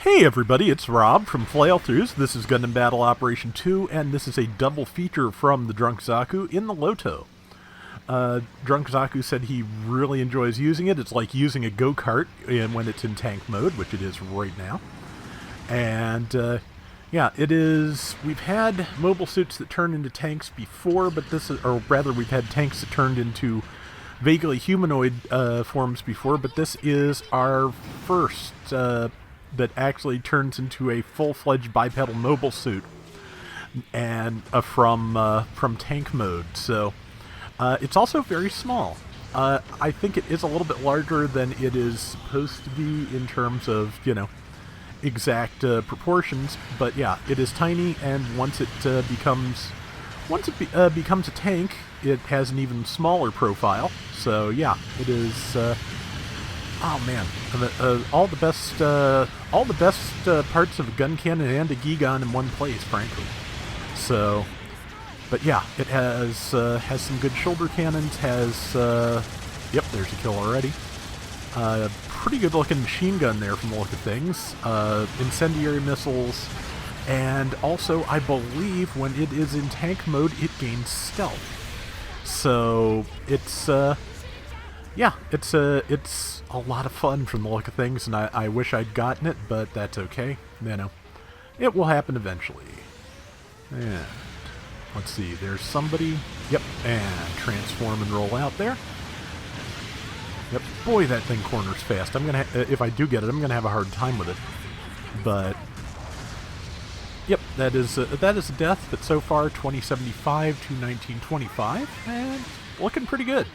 Hey everybody, it's Rob from Flailthroughs. This is Gundam Battle Operation 2, and this is a double feature from TheDrunkZaku in the Loto. DrunkZaku said he really enjoys using it. It's like using a Go-Kart when it's in tank mode, which it is right now. And, yeah, it is... We've had mobile suits that turn into tanks before, but this is... Or rather, we've had tanks that turned into vaguely humanoid forms before, but this is our first... that actually turns into a full-fledged bipedal mobile suit, and from tank mode. So it's also very small. I think it is a little bit larger than it is supposed to be in terms of, you know, exact proportions. But yeah, it is tiny, and once it becomes a tank, it has an even smaller profile. So yeah, it is. Oh man, all the best parts of a gun cannon and a Gigon in one place, frankly. So, but yeah, it has some good shoulder cannons. Yep, there's a kill already. Pretty good looking machine gun there from the look of things. Incendiary missiles, and also I believe when it is in tank mode, it gains stealth. So it's yeah, it's a lot of fun from the look of things, and I wish I'd gotten it, but that's okay. You know, it will happen eventually. And let's see, there's somebody. Yep, and transform and roll out there. Yep, boy, that thing corners fast. I'm gonna if I do get it, I'm gonna have a hard time with it. But yep, that is a death. But so far, 2075 to 1925, and looking pretty good.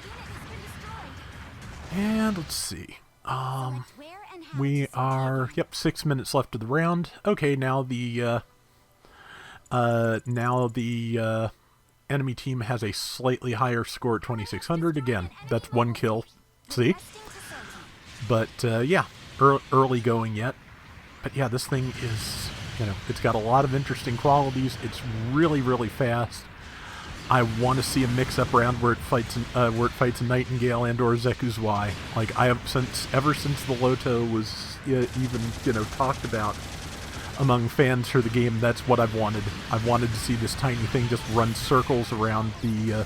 And let's see. We are, yep, 6 minutes left of the round. Okay, now the enemy team has a slightly higher score at 2600. Again, that's one kill. See? But yeah, early going yet. But yeah, this thing is, you know, it's got a lot of interesting qualities. It's really, really fast. I want to see a mix-up round where it fights a Nightingale and/or Zaku's Y. Like I have ever since the Loto was even, you know, talked about among fans for the game. That's what I've wanted. I've wanted to see this tiny thing just run circles around the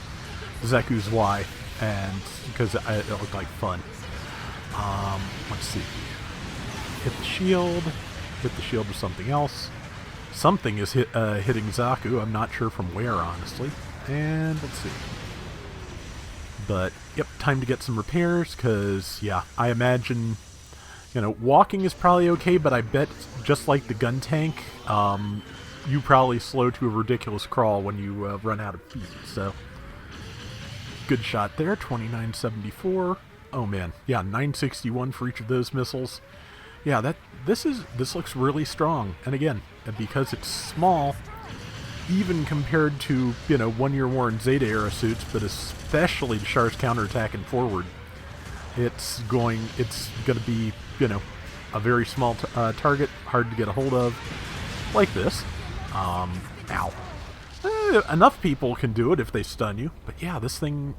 Zaku's Y, and because it looked like fun. Let's see. Hit the shield. Hit the shield with something else. Something is hitting Zaku. I'm not sure from where, honestly. And let's see. But, yep, time to get some repairs, because, yeah, I imagine, you know, walking is probably okay, but I bet, just like the gun tank, you probably slow to a ridiculous crawl when you run out of feet, so. Good shot there, 2974. Oh, man, yeah, 961 for each of those missiles. Yeah, this looks really strong, and again, because it's small, even compared to, you know, one-year-worn Zeta-era suits, but especially Char's counterattack and forward, it's going to be, you know, a very small target, hard to get a hold of, like this. Ow. Enough people can do it if they stun you, but yeah, this thing,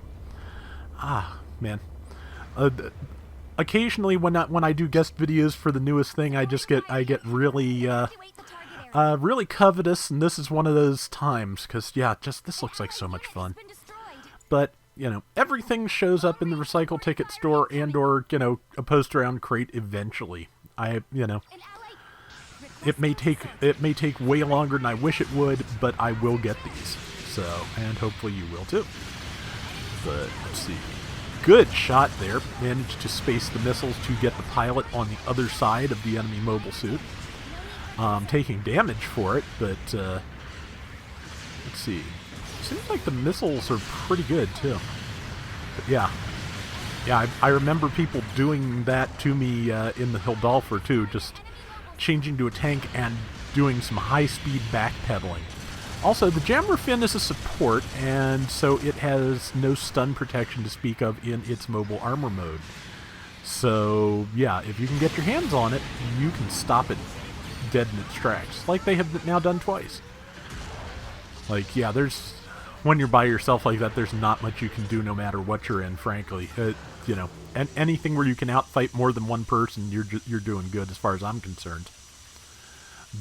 man. Occasionally, when I do guest videos for the newest thing, I get really, really covetous, and this is one of those times, because, yeah, just this looks like so much fun. But, you know, everything shows up in the recycle ticket store and/or, you know, a post-round crate eventually. You know, it may take way longer than I wish it would, but I will get these. So, and hopefully you will too. But, let's see. Good shot there. Managed to space the missiles to get the pilot on the other side of the enemy mobile suit. Taking damage for it, but, let's see. Seems like the missiles are pretty good, too. But yeah. Yeah, I remember people doing that to me in the Hildolfer, too, just changing to a tank and doing some high-speed backpedaling. Also, the Jammer Fin is a support, and so it has no stun protection to speak of in its mobile armor mode. So, yeah, if you can get your hands on it, you can stop it dead in its tracks, like they have now done twice. Like, yeah, there's when you're by yourself like that, there's not much you can do no matter what you're in, frankly. You know, and anything where you can outfight more than one person, you're doing good as far as I'm concerned.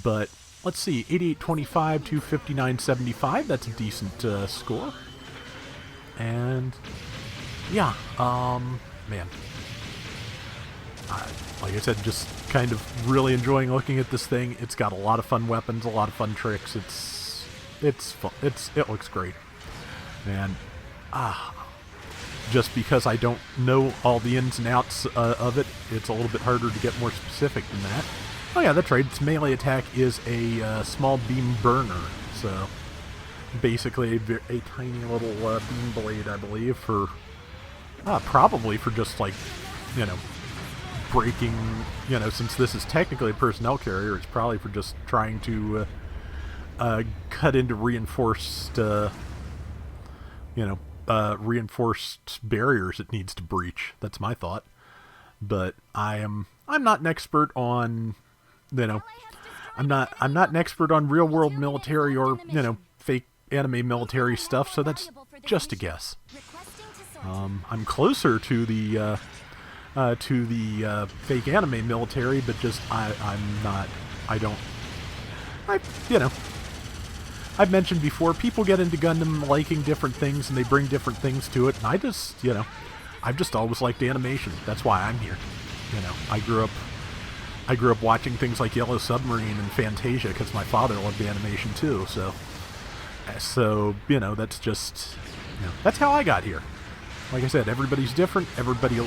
But let's see, 88.25 to 59.75. That's a decent score. And yeah, man, like I said, just kind of really enjoying looking at this thing. It's got a lot of fun weapons, a lot of fun tricks. It's fun. It looks great. And just because I don't know all the ins and outs of it, it's a little bit harder to get more specific than that. Oh yeah, that's right. Its melee attack is a small beam burner. So basically a tiny little beam blade, I believe, for probably for just like, you know, breaking, you know, since this is technically a personnel carrier, it's probably for just trying to cut into reinforced, reinforced barriers it needs to breach. That's my thought. But I'm not an expert on, you know, I'm not an expert on real world military or, you know, fake anime military stuff, so that's just a guess. I'm closer to the fake anime military, but just you know, I've mentioned before, people get into Gundam liking different things and they bring different things to it, and I just, you know, I've just always liked animation. That's why I'm here. You know, I grew up watching things like Yellow Submarine and Fantasia because my father loved animation too. So you know, that's just, you know, that's how I got here. Like I said, everybody's different. Everybody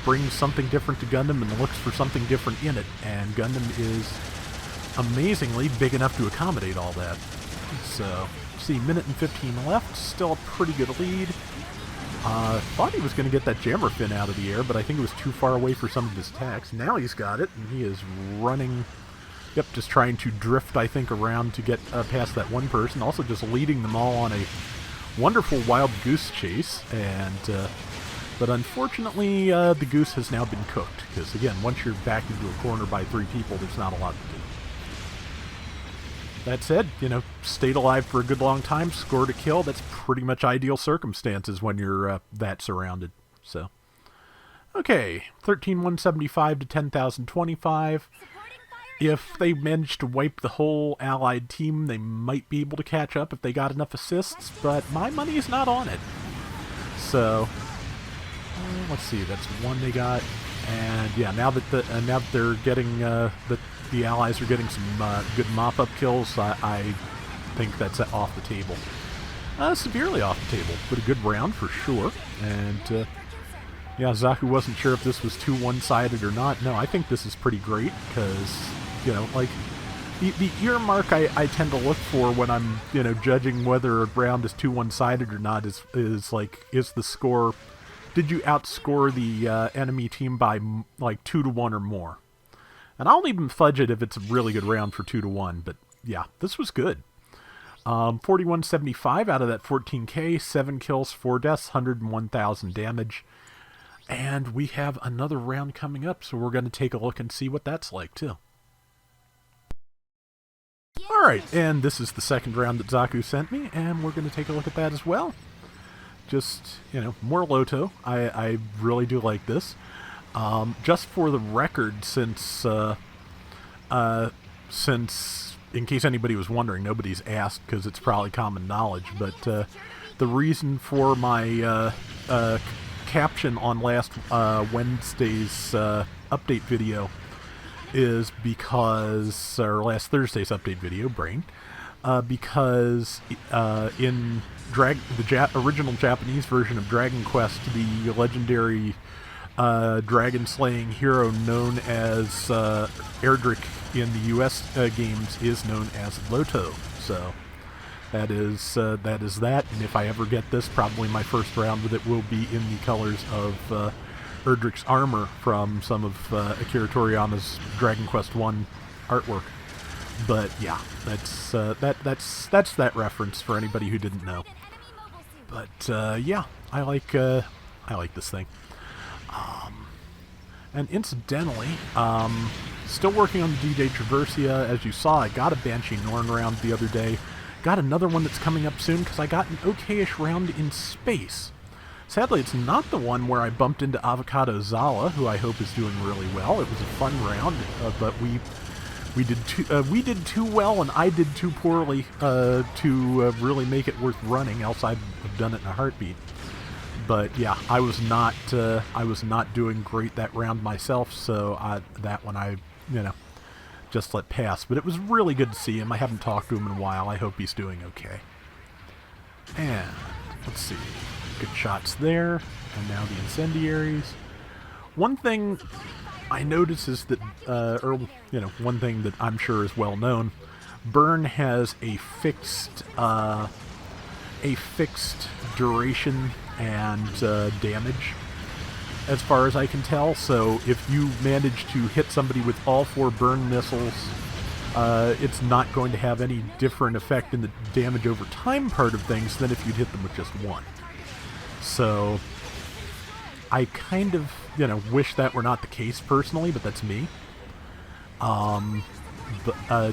brings something different to Gundam and looks for something different in it. And Gundam is amazingly big enough to accommodate all that. So, see, minute and 15 left. Still a pretty good lead. Thought he was going to get that jammer fin out of the air, but I think it was too far away for some of his attacks. Now he's got it, and he is running, yep, just trying to drift, I think, around to get past that one person. Also just leading them all on a wonderful wild goose chase. And but unfortunately, the goose has now been cooked. Because, again, once you're backed into a corner by 3 people, there's not a lot to do. That said, you know, stayed alive for a good long time, scored a kill. That's pretty much ideal circumstances when you're that surrounded. So, okay, 13,175 to 10,025. If they manage to wipe the whole allied team, they might be able to catch up if they got enough assists, but my money is not on it. So, let's see, that's one they got. And yeah, now that they're getting the allies are getting some good mop-up kills, I think that's off the table. Severely off the table, but a good round for sure. And yeah, Zaku wasn't sure if this was too one-sided or not. No, I think this is pretty great because, you know, like the earmark I tend to look for when I'm, you know, judging whether a round is too one-sided or not is like, is the score, did you outscore the enemy team by like 2-1 or more? And I'll even fudge it if it's a really good round for 2-1, but yeah, this was good. 4175 out of that 14k, 7 kills, 4 deaths, 101,000 damage. And we have another round coming up, so we're going to take a look and see what that's like, too. Alright, and this is the second round that Zaku sent me, and we're going to take a look at that as well. Just, you know, more Loto. I really do like this. Just for the record, since, in case anybody was wondering, nobody's asked because it's probably common knowledge, but the reason for my caption on last Wednesday's update video is because, or last Thursday's update video, brain, because in the original Japanese version of Dragon Quest, the legendary dragon-slaying hero known as Erdrick in the US games is known as Loto. So that is that, and if I ever get this, probably my first round with it will be in the colors of Erdrick's armor from some of Akira Toriyama's Dragon Quest 1 artwork. But yeah, that's that reference for anybody who didn't know. But yeah, I like this thing. And incidentally, still working on the DJ Traversia. As you saw, I got a Banshee Norn round the other day. got another one that's coming up soon because I got an okay-ish round in space. Sadly, it's not the one where I bumped into Avocado Zala, who I hope is doing really well. It was a fun round, but we did too well, and I did too poorly to really make it worth running. Else I'd have done it in a heartbeat. But yeah, I was not doing great that round myself, so that one I just let pass. But it was really good to see him. I haven't talked to him in a while. I hope he's doing okay. And let's see. Good shots there. And now the incendiaries. One thing I notice is that, one thing that I'm sure is well known, burn has a fixed duration and damage, as far as I can tell. So if you manage to hit somebody with all 4 burn missiles, it's not going to have any different effect in the damage over time part of things than if you'd hit them with just 1. So I kind of, wish that were not the case personally, but that's me.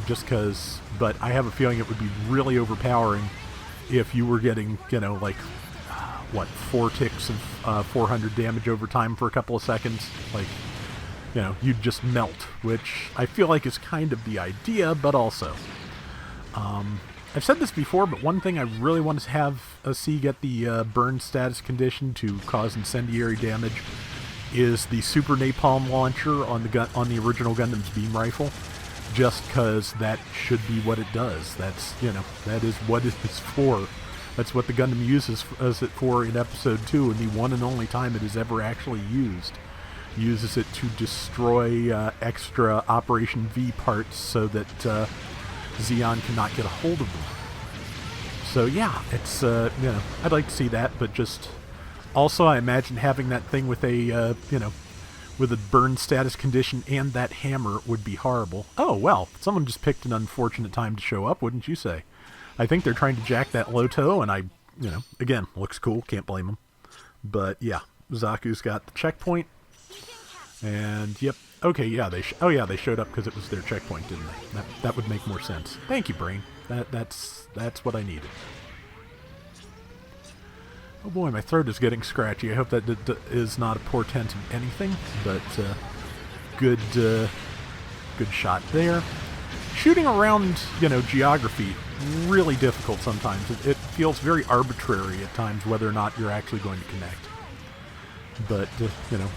Just because, but I have a feeling it would be really overpowering if you were getting, 4 ticks of 400 damage over time for a couple of seconds. You'd just melt, which I feel like is kind of the idea, but also, I've said this before, but one thing I really want to have see get the burn status condition to cause incendiary damage is the Super Napalm launcher on the original Gundam's beam rifle, just because that should be what it does. That's that is what it is for. That's what the Gundam uses it for in Episode 2, and the one and only time it is ever actually used. Uses it to destroy extra Operation V parts so that Zeon cannot get a hold of them. So yeah, it's I'd like to see that, but just also I imagine having that thing with a with a burn status condition and that hammer would be horrible. Oh well, someone just picked an unfortunate time to show up, wouldn't you say? I think they're trying to jack that Loto, and again, looks cool, can't blame them. But yeah, Zaku's got the checkpoint, and yep. Okay, yeah, they showed up because it was their checkpoint, didn't they? That would make more sense. Thank you, Brain. That's what I needed. Oh boy, my throat is getting scratchy. I hope that is not a portent of anything, but good shot there. Shooting around, geography, really difficult sometimes. It feels very arbitrary at times whether or not you're actually going to connect. But,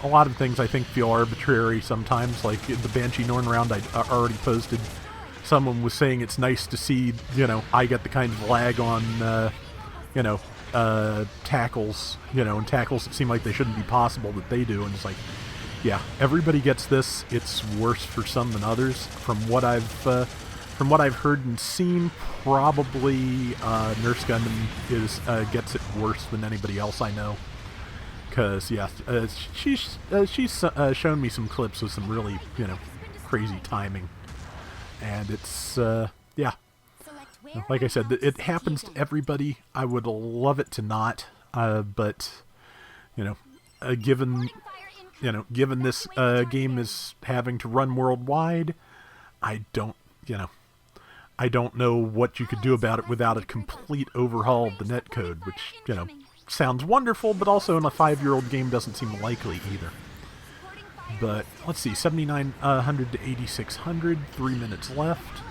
a lot of things I think feel arbitrary sometimes. Like in the Banshee Norn round I already posted, someone was saying it's nice to see, I get the kind of lag on, tackles, and tackles that seem like they shouldn't be possible that they do. And it's like, yeah, everybody gets this. It's worse for some than others. From what I've heard and seen, probably Nurse Gundam gets it worse than anybody else I know. Because, yeah, she's shown me some clips with some really, crazy timing. And it's, yeah. Like I said, it happens to everybody. I would love it to not. But, given this game is having to run worldwide, I don't know what you could do about it without a complete overhaul of the netcode, which, sounds wonderful, but also in a 5-year-old game doesn't seem likely either. But let's see, 7,900 to 8,600, 3 minutes left.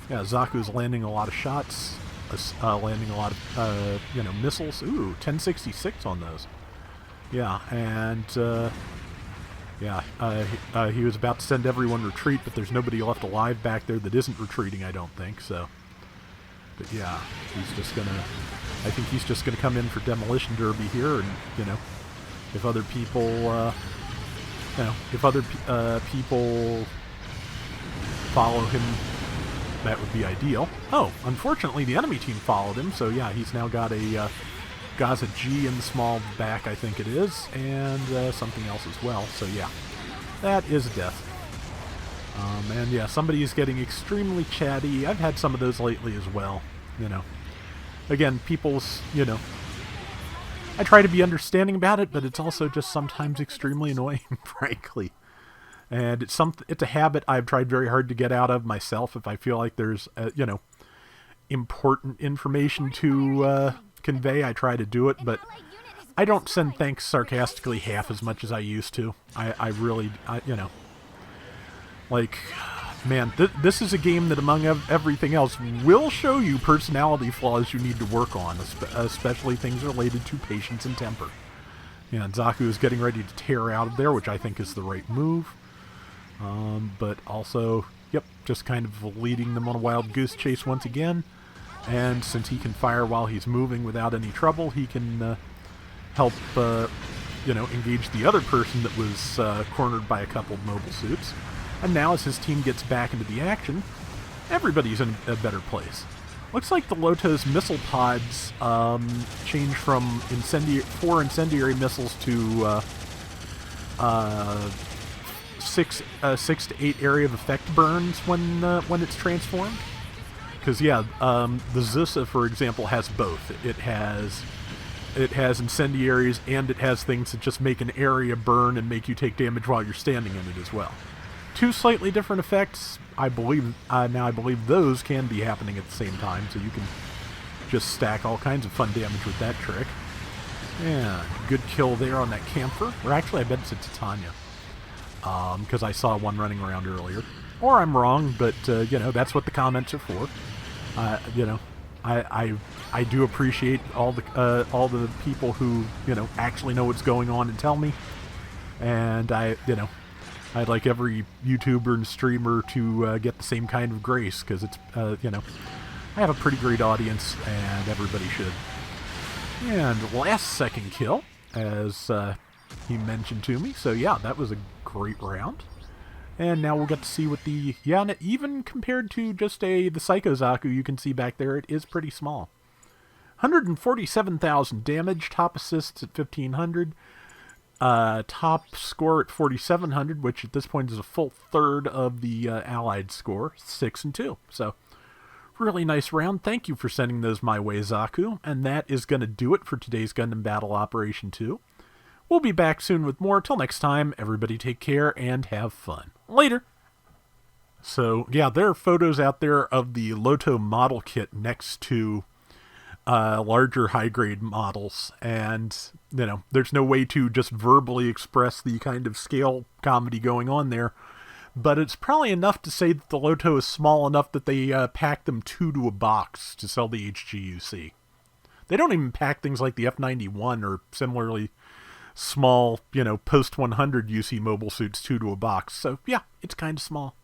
Yeah, Zaku's landing a lot of shots, landing a lot of missiles. Ooh, 1066 on those. Yeah, and he was about to send everyone retreat, but there's nobody left alive back there that isn't retreating, I don't think. So, but yeah, I think he's just gonna come in for demolition derby here, and if other people, people follow him, that would be ideal. Oh, unfortunately, the enemy team followed him, so yeah, he's now got a Gaza G in the small back, I think it is, and something else as well. So yeah, that is death. And yeah, somebody is getting extremely chatty. I've had some of those lately as well. Again, people's, I try to be understanding about it, but it's also just sometimes extremely annoying, frankly. And it's a habit I've tried very hard to get out of myself. If I feel like there's, important information to convey, I try to do it, but I don't send thanks sarcastically half as much as I used to. I really, you know, like, man, this is a game that, among everything else, will show you personality flaws you need to work on, especially things related to patience and temper. Yeah, and Zaku is getting ready to tear out of there, which I think is the right move. But also, yep, just kind of leading them on a wild goose chase once again. And since he can fire while he's moving without any trouble, he can help, you know, engage the other person that was cornered by a couple of mobile suits. And now, as his team gets back into the action, everybody's in a better place. Looks like the Loto's missile pods change from 4 incendiary missiles to 6 to 8 area of effect burns when it's transformed. Because yeah, the Zusa, for example, has both. It has incendiaries, and it has things that just make an area burn and make you take damage while you're standing in it as well. 2 slightly different effects. I believe now I believe those can be happening at the same time, so you can just stack all kinds of fun damage with that trick. Yeah, good kill there on that camphor. Or actually, I bet it's a Titania, because I saw one running around earlier. Or I'm wrong, but you know, that's what the comments are for. You know, I do appreciate all the people who, you know, actually know what's going on and tell me. And you know, I'd like every YouTuber and streamer to get the same kind of grace, because it's, you know, I have a pretty great audience, and everybody should. And last second kill, as he mentioned to me. So yeah, that was a great round. And now we'll get to see what the, yeah, and even compared to just the Psycho Zaku, you can see back there, it is pretty small. 147,000 damage, top assists at 1,500. Top score at 4,700, which at this point is a full third of the Allied score, 6 and 2. So, really nice round. Thank you for sending those my way, Zaku. And that is going to do it for today's Gundam Battle Operation 2. We'll be back soon with more. Till next time, everybody take care and have fun. Later! So, yeah, there are photos out there of the Loto model kit next to larger high-grade models, and, you know, there's no way to just verbally express the kind of scale comedy going on there, but it's probably enough to say that the Loto is small enough that they pack them 2 to a box to sell the HGUC. They don't even pack things like the F91 or similarly small, you know, post-100 UC mobile suits 2 to a box, so yeah, it's kind of small.